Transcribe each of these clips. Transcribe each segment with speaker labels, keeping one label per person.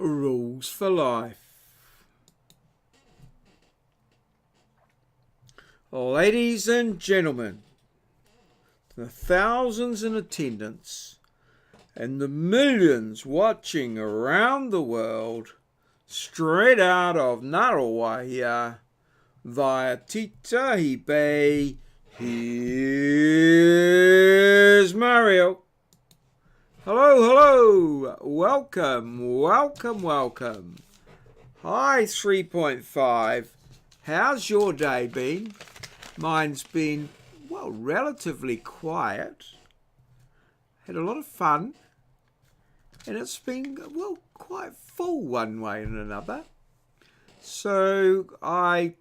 Speaker 1: Rules for life. Ladies and gentlemen, the thousands in attendance and the millions watching around the world, straight out of Narawahia via Titahi Bay, here's Maurieo. Hello, welcome. Hi 3.5, how's your day been? Mine's been, well, relatively quiet. Had a lot of fun. And it's been, well, quite full one way and another. So I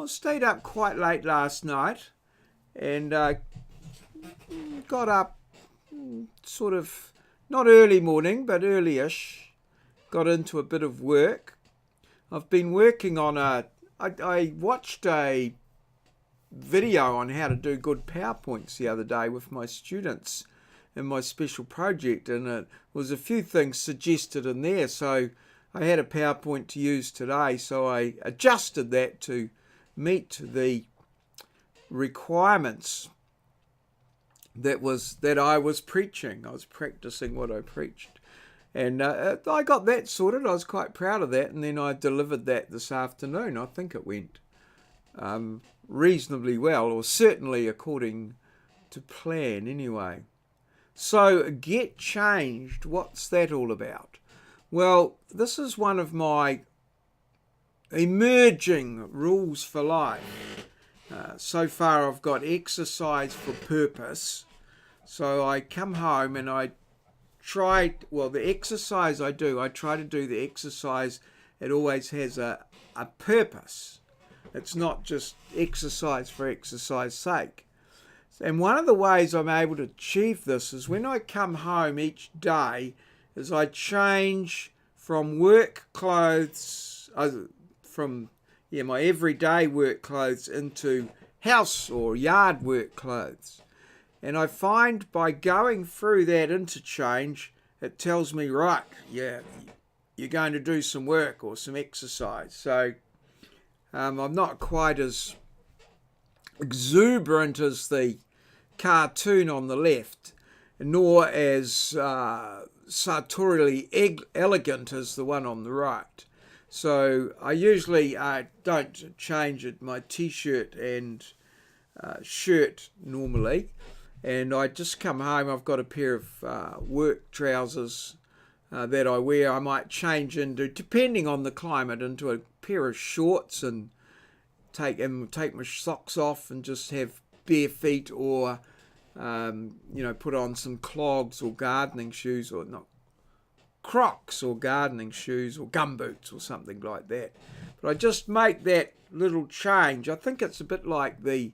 Speaker 1: stayed up quite late last night and got up sort of, not early morning, but early-ish. Got into a bit of work. I've been working on I watched a video on how to do good PowerPoints the other day with my students in my special project, and it was a few things suggested in there, so I had a PowerPoint to use today, so I adjusted that to meet the requirements that I was preaching. I was practicing what I preached, and I got that sorted. I was quite proud of that, and then I delivered that this afternoon. I think it went reasonably well, or certainly according to plan anyway. So get changed, what's that all about? Well, this is one of my emerging rules for life. So far I've got exercise for purpose. So I come home and I try, well, the exercise I try to do the exercise, it always has a purpose. It's not just exercise for exercise sake. And one of the ways I'm able to achieve this is when I come home each day is I change from work clothes, from my everyday work clothes into house or yard work clothes. And I find by going through that interchange, it tells me, right, yeah, you're going to do some work or some exercise. So I'm not quite as exuberant as the cartoon on the left, nor as sartorially elegant as the one on the right. So I usually don't change my t-shirt and shirt normally, and I just come home. I've got a pair of work trousers that I wear. I might change into, depending on the climate, into a pair of shorts and take my socks off and just have bare feet, or put on some clogs or gardening shoes, or not Crocs or gardening shoes or gumboots or something like that. But I just make that little change. I think it's a bit like the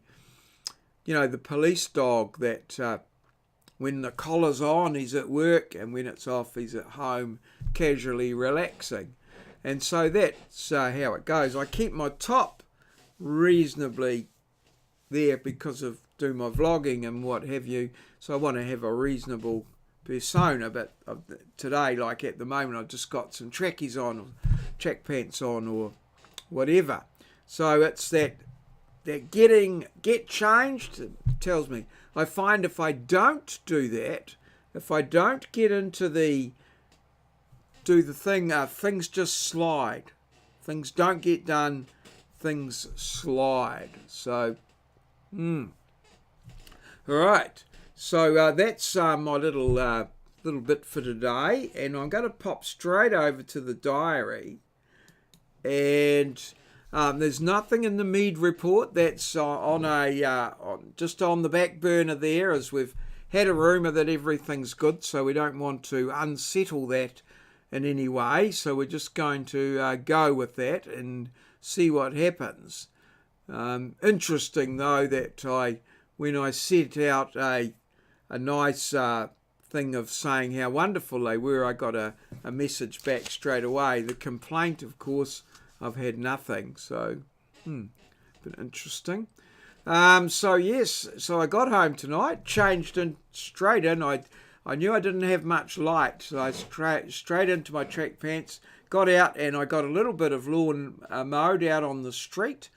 Speaker 1: police dog that when the collar's on, he's at work, and when it's off, he's at home casually relaxing. And so that's how it goes. I keep my top reasonably there because of do my vlogging and what have you. So I want to have a reasonable persona, but today, like at the moment, I've just got some trackies on, or track pants on, or whatever. So it's that get changed. It tells me. I find if I don't do that, if I don't get into do the thing, things just slide. Things don't get done. Things slide. So, all right. So that's my little bit for today, and I'm going to pop straight over to the diary. And there's nothing in the Mead report. That's just on the back burner there, as we've had a rumour that everything's good, so we don't want to unsettle that in any way. So we're just going to go with that and see what happens. Interesting though that when I set out a nice thing of saying how wonderful they were, I got a message back straight away. The complaint, of course, I've had nothing. So, bit interesting. So I got home tonight, changed in straight in. I I knew I didn't have much light, so I straight into my track pants, got out, and I got a little bit of lawn mowed out on the street.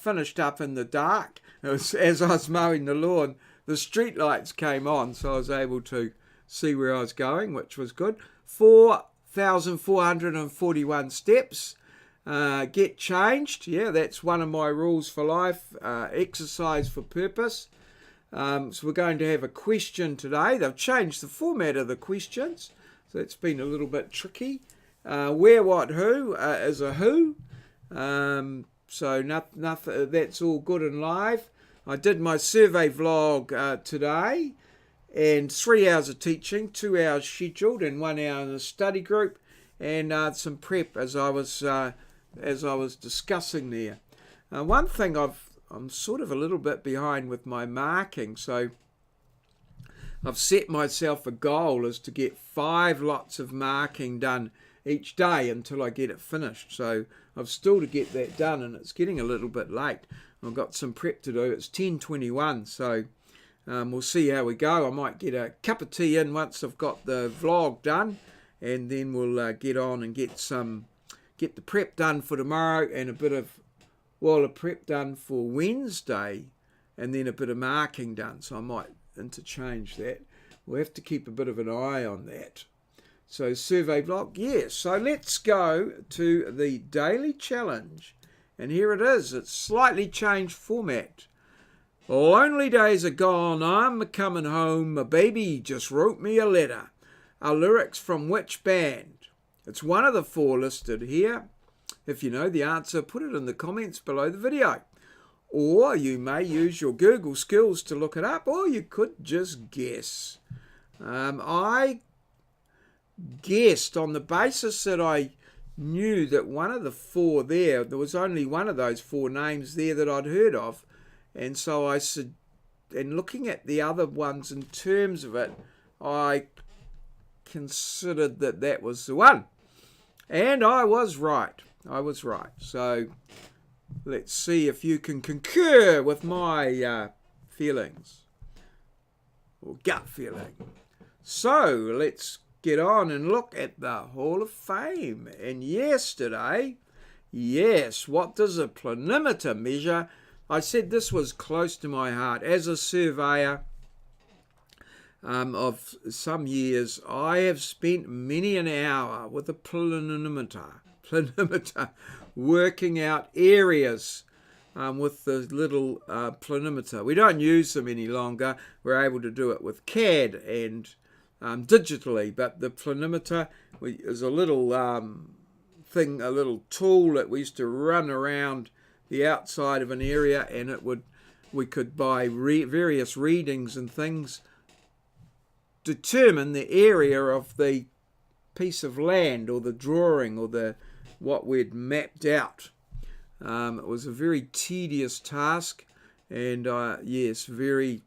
Speaker 1: Finished up in the dark. As I was mowing the lawn, the street lights came on, so I was able to see where I was going, which was good. 4,441 steps. Get changed. Yeah, that's one of my rules for life. Exercise for purpose. So we're going to have a question today. They've changed the format of the questions, so it's been a little bit tricky. Where, what, who is a who. So nothing, that's all good and live. I did my survey vlog today, and 3 hours of teaching, 2 hours scheduled, and 1 hour in a study group, and some prep as I was discussing there. One thing I'm sort of a little bit behind with my marking, so I've set myself a goal is to get 5 lots of marking done each day until I get it finished. So I've still to get that done, and it's getting a little bit late. I've got some prep to do. It's 10:21, so we'll see how we go. I might get a cup of tea in once I've got the vlog done, and then we'll get on and get the prep done for tomorrow, and a bit of the prep done for Wednesday, and then a bit of marking done. So I might interchange that. We'll have to keep a bit of an eye on that. So survey vlog, yes. So let's go to the daily challenge. And here it is. It's slightly changed format. Lonely days are gone. I'm coming home. My baby just wrote me a letter. Our lyrics from which band? It's one of the 4 listed here. If you know the answer, put it in the comments below the video. Or you may use your Google skills to look it up, or you could just guess. I guessed on the basis that I knew that one of the 4 there was only one of those 4 names there that I'd heard of, and so I said, and looking at the other ones in terms of it, I considered that was the one, and I was right. So let's see if you can concur with my feelings or gut feeling. So let's get on and look at the Hall of Fame. And yesterday, yes, what does a planimeter measure? I said this was close to my heart. As a surveyor of some years, I have spent many an hour with a planimeter working out areas with the little planimeter. We don't use them any longer. We're able to do it with CAD and digitally, but the planimeter is a little thing, a little tool that we used to run around the outside of an area, and we could by various readings and things determine the area of the piece of land or the drawing or what we'd mapped out. It was a very tedious task, and yes, very.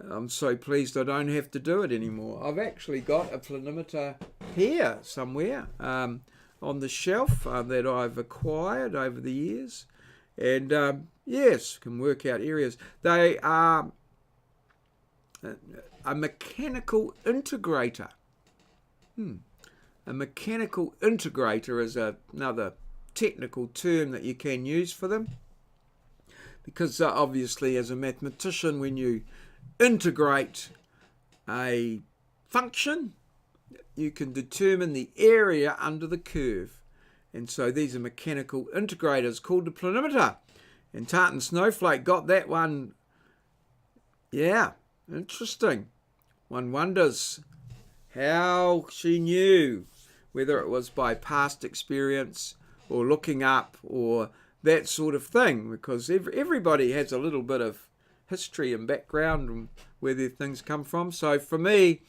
Speaker 1: I'm so pleased I don't have to do it anymore. I've actually got a planimeter here somewhere on the shelf that I've acquired over the years, and yes, can work out areas. They are a mechanical integrator. A mechanical integrator is another technical term that you can use for them, because obviously as a mathematician, when you integrate a function, you can determine the area under the curve. And so these are mechanical integrators called the planimeter. And Tartan Snowflake got that one. Yeah, interesting. One wonders how she knew, whether it was by past experience or looking up or that sort of thing, because everybody has a little bit of history and background and where their things come from. So for me,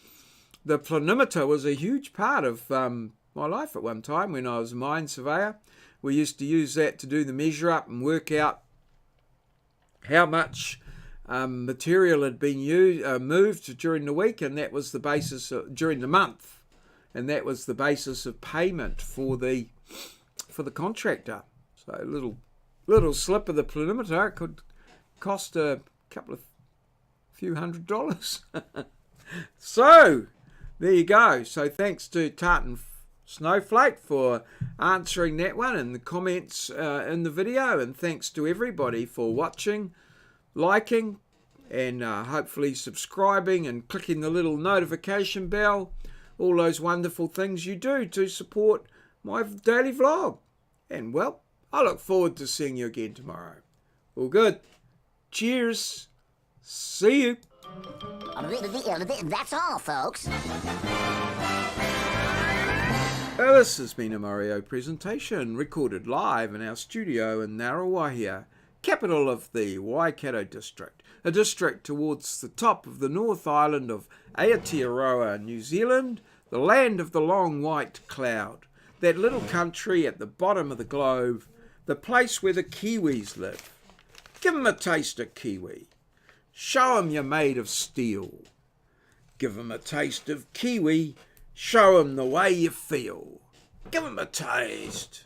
Speaker 1: the planimeter was a huge part of my life at one time when I was a mine surveyor. We used to use that to do the measure up and work out how much material had been moved during the week, and that was the basis during the month, and that was the basis of payment for the contractor. So a little slip of the planimeter could cost a few $100. So, there you go. So thanks to Tartan Snowflake for answering that one in the comments in the video, and thanks to everybody for watching, liking, and hopefully subscribing and clicking the little notification bell, all those wonderful things you do to support my daily vlog. And well, I look forward to seeing you again tomorrow. All good. Cheers. See you.
Speaker 2: That's all, folks.
Speaker 1: This has been a maureo presentation recorded live in our studio in Ngaruawahia, capital of the Waikato district, a district towards the top of the North Island of Aotearoa, New Zealand, the land of the long white cloud, that little country at the bottom of the globe, the place where the Kiwis live. Give 'em a taste of Kiwi. Show 'em you're made of steel. Give 'em a taste of Kiwi. Show 'em the way you feel. Give 'em a taste.